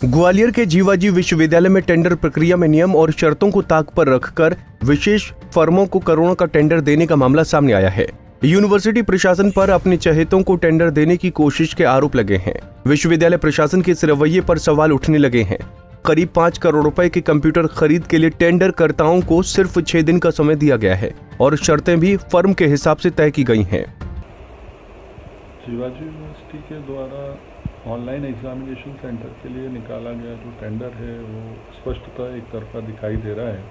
ग्वालियर के जीवाजी विश्वविद्यालय में टेंडर प्रक्रिया में नियम और शर्तों को ताक पर रखकर विशेष फर्मों को करोड़ों का टेंडर देने का मामला सामने आया है। यूनिवर्सिटी प्रशासन पर अपने चहेतों को टेंडर देने की कोशिश के आरोप लगे हैं। विश्वविद्यालय प्रशासन के इस रवैये पर सवाल उठने लगे हैं। करीब 5 करोड़ रुपए के कंप्यूटर खरीद के लिए टेंडरकर्ताओं को सिर्फ 6 दिन का समय दिया गया है और शर्तें भी फर्म के हिसाब से तय की गई हैं। जीवाजी यूनिवर्सिटी के द्वारा ऑनलाइन एग्जामिनेशन सेंटर के लिए निकाला गया जो टेंडर है वो स्पष्टतः एक तरफा दिखाई दे रहा है।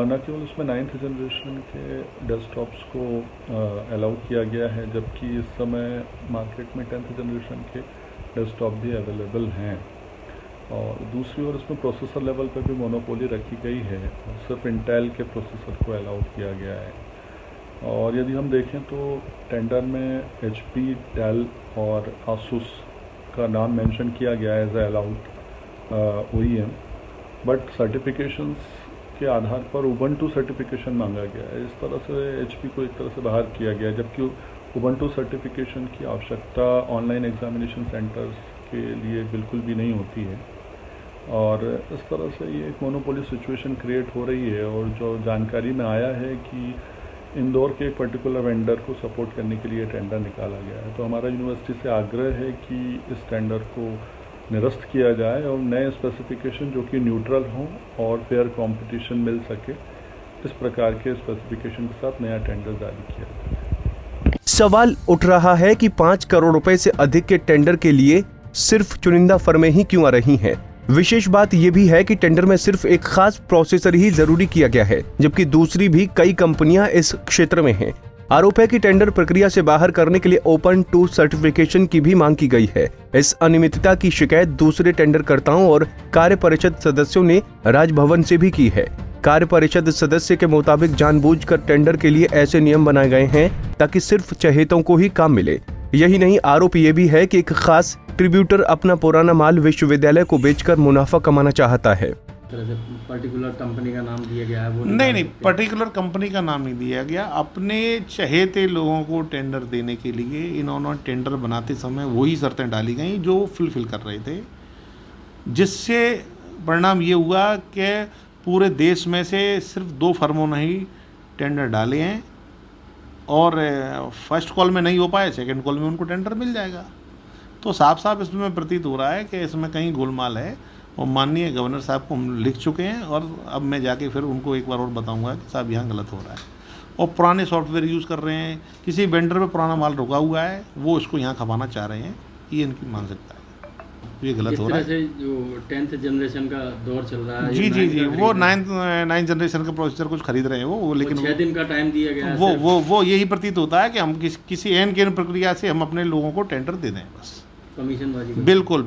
न केवल उसमें 9th जनरेशन के डेस्कटॉप्स को अलाउ किया गया है, जबकि इस समय मार्केट में 10th जनरेशन के डेस्कटॉप भी अवेलेबल हैं। और दूसरी ओर इसमें प्रोसेसर लेवल पर भी मोनोपोली रखी गई है और सिर्फ इंटेल के प्रोसेसर को अलाउ किया गया है। और यदि हम देखें तो टेंडर में HP, डेल और आसूस का नाम मेंशन किया गया है as allowed OEM, but certifications के आधार पर उबंटू सर्टिफिकेशन मांगा गया है। इस तरह से HP को एक तरह से बाहर किया गया है, जबकि उबंटू सर्टिफिकेशन की आवश्यकता ऑनलाइन एग्जामिनेशन सेंटर्स के लिए बिल्कुल भी नहीं होती है। और इस तरह से ये एक मोनोपोली सिचुएशन क्रिएट हो रही है। और जो जानकारी में आया है कि इंदौर के एक पर्टिकुलर वेंडर को सपोर्ट करने के लिए टेंडर निकाला गया है, तो हमारा यूनिवर्सिटी से आग्रह है कि इस टेंडर को निरस्त किया जाए और नए स्पेसिफिकेशन जो कि न्यूट्रल हों और फेयर कंपटीशन मिल सके, इस प्रकार के स्पेसिफिकेशन के साथ नया टेंडर जारी किया जाए। सवाल उठ रहा है कि 5 करोड़ रुपए से अधिक के टेंडर के लिए सिर्फ चुनिंदा फर्में ही क्यों आ रही हैं? विशेष बात यह भी है कि टेंडर में सिर्फ एक खास प्रोसेसर ही जरूरी किया गया है, जबकि दूसरी भी कई कंपनियां इस क्षेत्र में हैं। आरोप है कि टेंडर प्रक्रिया से बाहर करने के लिए ओपन टू सर्टिफिकेशन की भी मांग की गई है। इस अनियमितता की शिकायत दूसरे टेंडरकर्ताओं और कार्य परिषद सदस्यों ने राजभवन से भी की है। कार्य परिषद सदस्य के मुताबिक जानबूझकर टेंडर के लिए ऐसे नियम बनाए गए हैं ताकि सिर्फ चहेतों को ही काम मिले। यही नहीं, आरोप ये भी है कि एक खास डिस्ट्रीब्यूटर अपना पुराना माल विश्वविद्यालय को बेचकर मुनाफा कमाना चाहता है। पर्टिकुलर कंपनी का नाम दिया गया है वो नहीं, पर्टिकुलर कंपनी का नाम नहीं दिया गया। अपने चहेते लोगों को टेंडर देने के लिए इन्होंने टेंडर बनाते समय वही शर्तें डाली गई जो फुलफिल कर रहे थे, जिससे परिणाम ये हुआ कि पूरे देश में से सिर्फ 2 फर्मों ने ही टेंडर डाले हैं और फर्स्ट कॉल में नहीं हो पाए, सेकंड कॉल में उनको टेंडर मिल जाएगा। तो साफ साफ इसमें प्रतीत हो रहा है कि इसमें कहीं गोलमाल है और माननीय गवर्नर साहब को हम लिख चुके हैं और अब मैं जाके फिर उनको एक बार और बताऊंगा कि साहब यहाँ गलत हो रहा है। और पुराने सॉफ्टवेयर यूज़ कर रहे हैं, किसी वेंडर पे पुराना माल रुका हुआ है, वो इसको यहाँ खपाना चाह रहे हैं, ये इनकी मानसिकता है। ये गलत हो रहा है। जो 10th जनरेशन का दौर चल रहा है, जी, वो 9th जनरेशन का प्रोसेसर कुछ खरीद रहे हैं वो, लेकिन 6 दिन का टाइम दिया गया है। वो यही प्रतीत होता है कि हम किसी एन केन प्रक्रिया से हम अपने लोगों को टेंडर दे दें, बस कमीशनबाजी। बिल्कुल।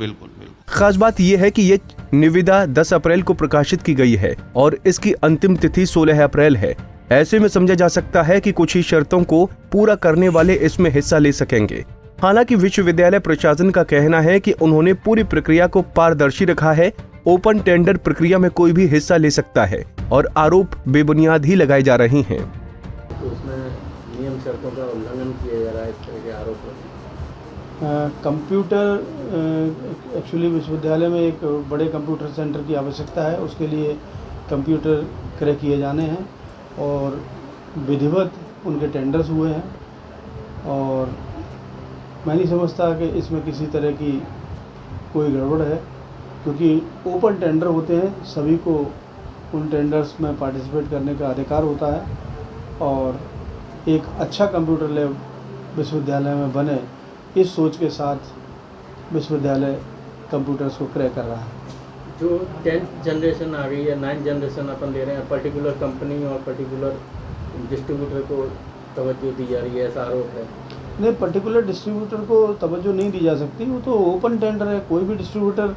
खास बात यह है कि ये निविदा 10 अप्रैल को प्रकाशित की गई है और इसकी अंतिम तिथि 16 अप्रैल है। ऐसे में समझा जा सकता है कि कुछ ही शर्तों को पूरा करने वाले इसमें हिस्सा ले सकेंगे। हालांकि विश्वविद्यालय प्रशासन का कहना है कि उन्होंने पूरी प्रक्रिया को पारदर्शी रखा है। ओपन टेंडर प्रक्रिया में कोई भी हिस्सा ले सकता है और आरोप बेबुनियाद ही लगाए जा रहे हैं। तो उसमें नियम शर्तों का उल्लंघन किया जा रहा है, इस तरह के आरोप। कंप्यूटर एक्चुअली विश्वविद्यालय में एक बड़े कंप्यूटर सेंटर की आवश्यकता है, उसके लिए कंप्यूटर क्रय किए जाने हैं और विधिवत उनके टेंडर्स हुए हैं। और मैं नहीं समझता कि इसमें किसी तरह की कोई गड़बड़ है, क्योंकि ओपन टेंडर होते हैं, सभी को उन टेंडर्स में पार्टिसिपेट करने का अधिकार होता है और एक अच्छा कंप्यूटर लैब विश्वविद्यालय में बने, इस सोच के साथ विश्वविद्यालय कंप्यूटर्स को क्रय कर रहा है। जो 10th जनरेशन आ गई है, 9th जनरेशन अपन ले रहे हैं, पर्टिकुलर कंपनी और पर्टिकुलर डिस्ट्रीब्यूटर को तवज्जो दी जा रही है, ऐसा आरोप है। नहीं, पर्टिकुलर डिस्ट्रीब्यूटर को तवज्जो नहीं दी जा सकती, वो तो ओपन टेंडर है, कोई भी डिस्ट्रीब्यूटर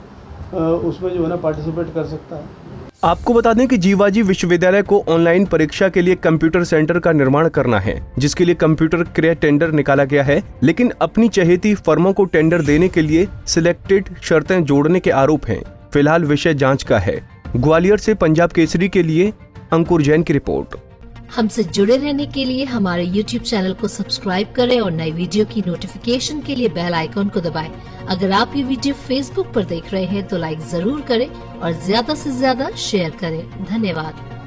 उसमें जो है ना पार्टिसिपेट कर सकता है। आपको बता दें कि जीवाजी विश्वविद्यालय को ऑनलाइन परीक्षा के लिए कंप्यूटर सेंटर का निर्माण करना है, जिसके लिए कंप्यूटर क्रय टेंडर निकाला गया है, लेकिन अपनी चहेती फर्मों को टेंडर देने के लिए सिलेक्टेड शर्तें जोड़ने के आरोप हैं। फिलहाल विषय जांच का है। ग्वालियर से पंजाब केसरी के लिए अंकुर जैन की रिपोर्ट। हमसे जुड़े रहने के लिए हमारे YouTube चैनल को सब्सक्राइब करें और नई वीडियो की नोटिफिकेशन के लिए बेल आइकॉन को दबाएं। अगर आप ये वीडियो Facebook पर देख रहे हैं तो लाइक जरूर करें और ज्यादा से ज्यादा शेयर करें। धन्यवाद।